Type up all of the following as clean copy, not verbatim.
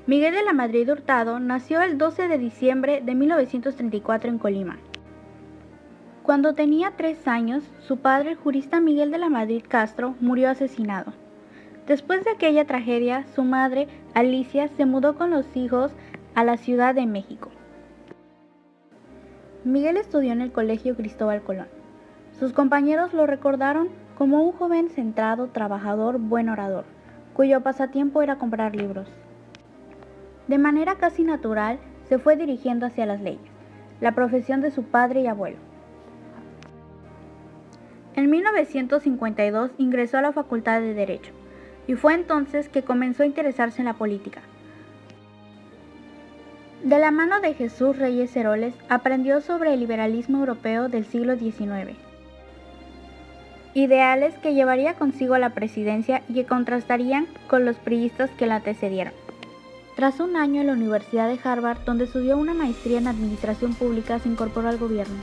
Miguel de la Madrid Hurtado nació el 12 de diciembre de 1934 en Colima. Cuando tenía 3 años, su padre, el jurista Miguel de la Madrid Castro, murió asesinado. Después de aquella tragedia, su madre, Alicia, se mudó con los hijos a la Ciudad de México. Miguel estudió en el Colegio Cristóbal Colón. Sus compañeros lo recordaron como un joven centrado, trabajador, buen orador, cuyo pasatiempo era comprar libros. De manera casi natural, se fue dirigiendo hacia las leyes, la profesión de su padre y abuelo. En 1952 ingresó a la Facultad de Derecho, y fue entonces que comenzó a interesarse en la política. De la mano de Jesús Reyes Heroles, aprendió sobre el liberalismo europeo del siglo XIX, ideales que llevaría consigo a la presidencia y que contrastarían con los priistas que la antecedieron. Tras un año en la Universidad de Harvard, donde estudió una maestría en Administración Pública, se incorporó al gobierno.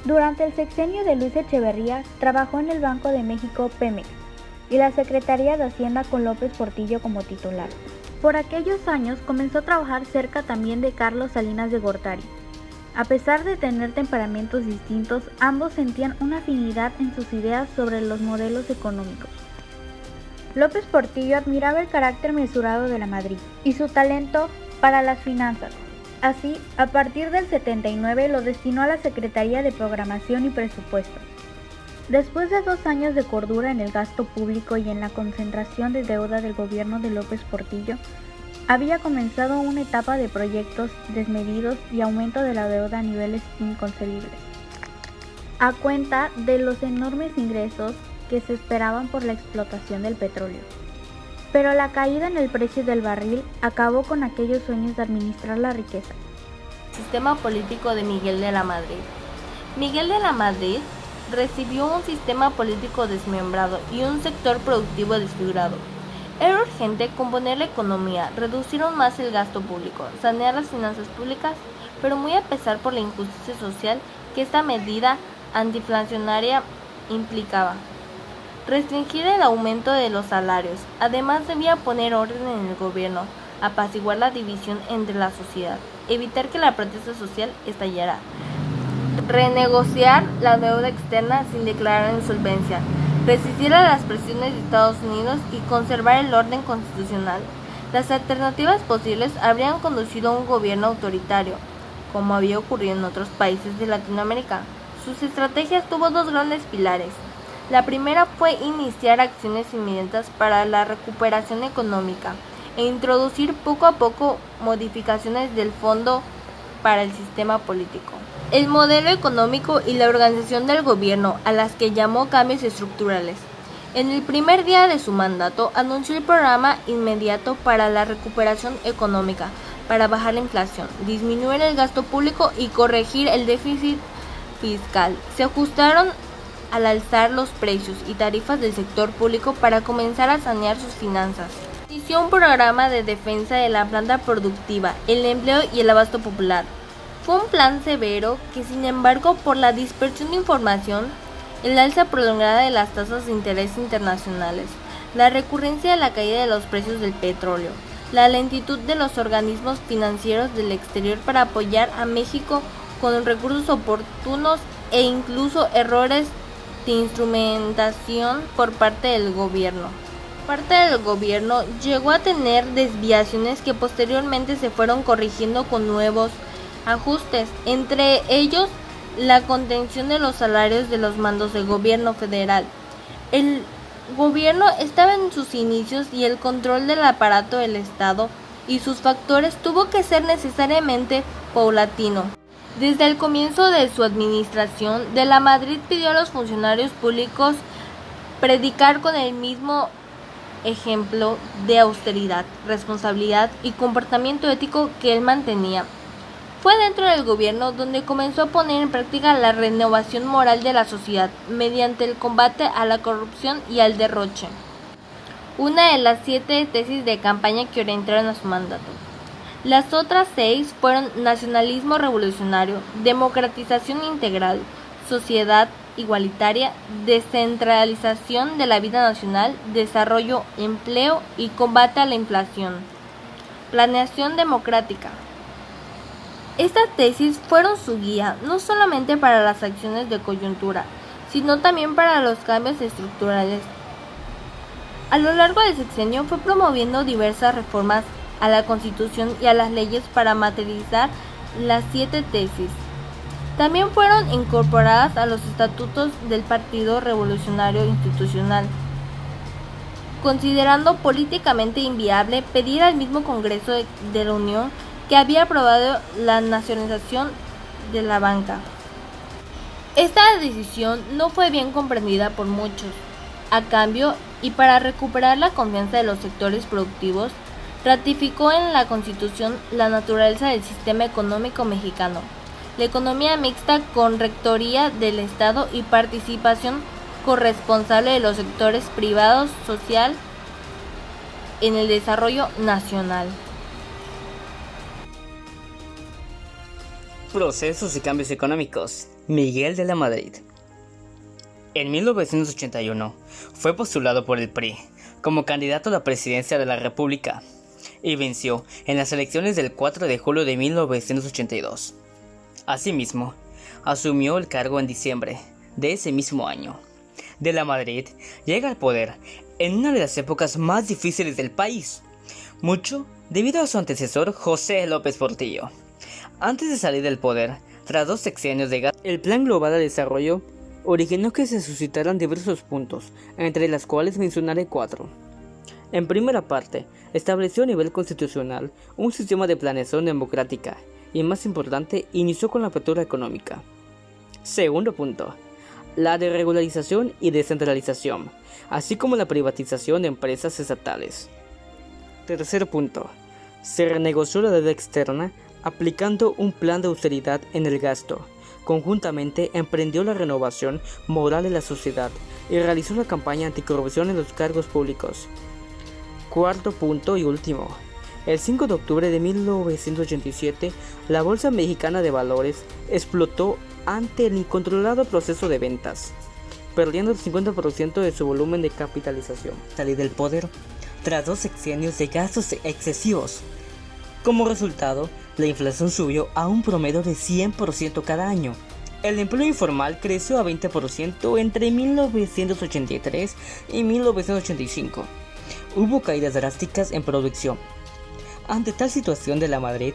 Durante el sexenio de Luis Echeverría, trabajó en el Banco de México Pemex y la Secretaría de Hacienda con López Portillo como titular. Por aquellos años comenzó a trabajar cerca también de Carlos Salinas de Gortari. A pesar de tener temperamentos distintos, ambos sentían una afinidad en sus ideas sobre los modelos económicos. López Portillo admiraba el carácter mesurado de la Madrid y su talento para las finanzas. Así, a partir del 79 lo destinó a la Secretaría de Programación y Presupuestos. Después de 2 años de cordura en el gasto público y en la concentración de deuda del gobierno de López Portillo, había comenzado una etapa de proyectos desmedidos y aumento de la deuda a niveles inconcebibles, a cuenta de los enormes ingresos que se esperaban por la explotación del petróleo. Pero la caída en el precio del barril acabó con aquellos sueños de administrar la riqueza. Sistema político de Miguel de la Madrid. Miguel de la Madrid recibió un sistema político desmembrado y un sector productivo desfigurado. Era urgente componer la economía, reducir aún más el gasto público, sanear las finanzas públicas, pero muy a pesar por la injusticia social que esta medida antiinflacionaria implicaba. Restringir el aumento de los salarios. Además, debía poner orden en el gobierno, apaciguar la división entre la sociedad, evitar que la protesta social estallara, renegociar la deuda externa sin declarar insolvencia, resistir a las presiones de Estados Unidos y conservar el orden constitucional. Las alternativas posibles habrían conducido a un gobierno autoritario, como había ocurrido en otros países de Latinoamérica. Sus estrategias tuvo 2 grandes pilares. La primera fue iniciar acciones inmediatas para la recuperación económica e introducir poco a poco modificaciones del fondo para el sistema político, el modelo económico y la organización del gobierno, a las que llamó cambios estructurales. En el primer día de su mandato, anunció el programa inmediato para la recuperación económica, para bajar la inflación, disminuir el gasto público y corregir el déficit fiscal. Se ajustaron al alzar los precios y tarifas del sector público para comenzar a sanear sus finanzas. Inició un programa de defensa de la planta productiva, el empleo y el abasto popular. Fue un plan severo que, sin embargo, por la dispersión de información, el alza prolongada de las tasas de interés internacionales, la recurrencia de la caída de los precios del petróleo, la lentitud de los organismos financieros del exterior para apoyar a México con recursos oportunos e incluso errores de instrumentación por parte del gobierno. Parte del gobierno llegó a tener desviaciones que posteriormente se fueron corrigiendo con nuevos ajustes, entre ellos la contención de los salarios de los mandos del gobierno federal. El gobierno estaba en sus inicios y el control del aparato del Estado y sus factores tuvo que ser necesariamente paulatino. Desde el comienzo de su administración, de la Madrid pidió a los funcionarios públicos predicar con el mismo ejemplo de austeridad, responsabilidad y comportamiento ético que él mantenía. Fue dentro del gobierno donde comenzó a poner en práctica la renovación moral de la sociedad mediante el combate a la corrupción y al derroche, una de las 7 tesis de campaña que orientaron a su mandato. Las otras 6 fueron nacionalismo revolucionario, democratización integral, sociedad igualitaria, descentralización de la vida nacional, desarrollo, empleo y combate a la inflación. Planeación democrática. Estas tesis fueron su guía no solamente para las acciones de coyuntura, sino también para los cambios estructurales. A lo largo del sexenio fue promoviendo diversas reformas a la Constitución y a las leyes para materializar las 7 tesis. También fueron incorporadas a los estatutos del Partido Revolucionario Institucional, considerando políticamente inviable pedir al mismo Congreso de la Unión que había aprobado la nacionalización de la banca. Esta decisión no fue bien comprendida por muchos. A cambio, y para recuperar la confianza de los sectores productivos, ratificó en la Constitución la naturaleza del sistema económico mexicano, la economía mixta con rectoría del Estado y participación corresponsable de los sectores privados social en el desarrollo nacional. Procesos y cambios económicos. Miguel de la Madrid. En 1981 fue postulado por el PRI como candidato a la presidencia de la República y venció en las elecciones del 4 de julio de 1982. Asimismo, asumió el cargo en diciembre de ese mismo año. De la Madrid llega al poder en una de las épocas más difíciles del país, mucho debido a su antecesor José López Portillo. Antes de salir del poder, tras 2 sexenios de gasto, el Plan Global de Desarrollo originó que se suscitaran diversos puntos, entre las cuales mencionaré 4. En primera parte, estableció a nivel constitucional un sistema de planeación democrática y, más importante, inició con la apertura económica. Segundo punto, la desregularización y descentralización, así como la privatización de empresas estatales. Tercer punto, se renegoció la deuda externa aplicando un plan de austeridad en el gasto. Conjuntamente emprendió la renovación moral de la sociedad y realizó la campaña anticorrupción en los cargos públicos. Cuarto punto y último. El 5 de octubre de 1987, la Bolsa Mexicana de Valores explotó ante el incontrolado proceso de ventas, perdiendo el 50% de su volumen de capitalización. Salí del poder tras 2 sexenios de gastos excesivos. Como resultado, la inflación subió a un promedio de 100% cada año. El empleo informal creció a 20% entre 1983 y 1985. Hubo caídas drásticas en producción. Ante tal situación, de la Madrid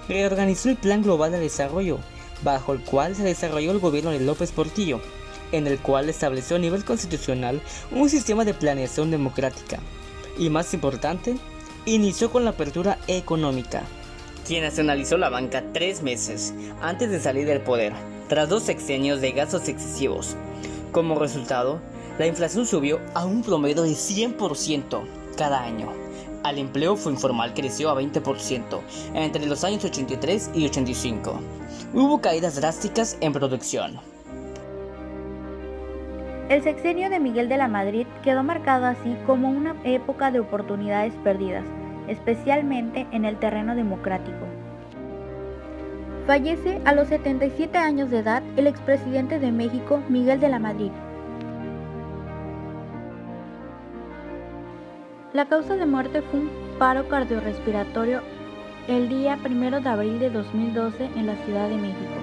reorganizó el Plan Global de Desarrollo, bajo el cual se desarrolló el gobierno de López Portillo, en el cual estableció a nivel constitucional un sistema de planeación democrática. Y más importante, inició con la apertura económica, quien nacionalizó la banca 3 meses antes de salir del poder, tras 2 sexenios de gastos excesivos. Como resultado, la inflación subió a un promedio de 100% cada año. El empleo informal creció a 20% entre los años 83 y 85. Hubo caídas drásticas en producción. El sexenio de Miguel de la Madrid quedó marcado así como una época de oportunidades perdidas, especialmente en el terreno democrático. Fallece a los 77 años de edad el expresidente de México, Miguel de la Madrid. La causa de muerte fue un paro cardiorrespiratorio el día 1 de abril de 2012 en la Ciudad de México.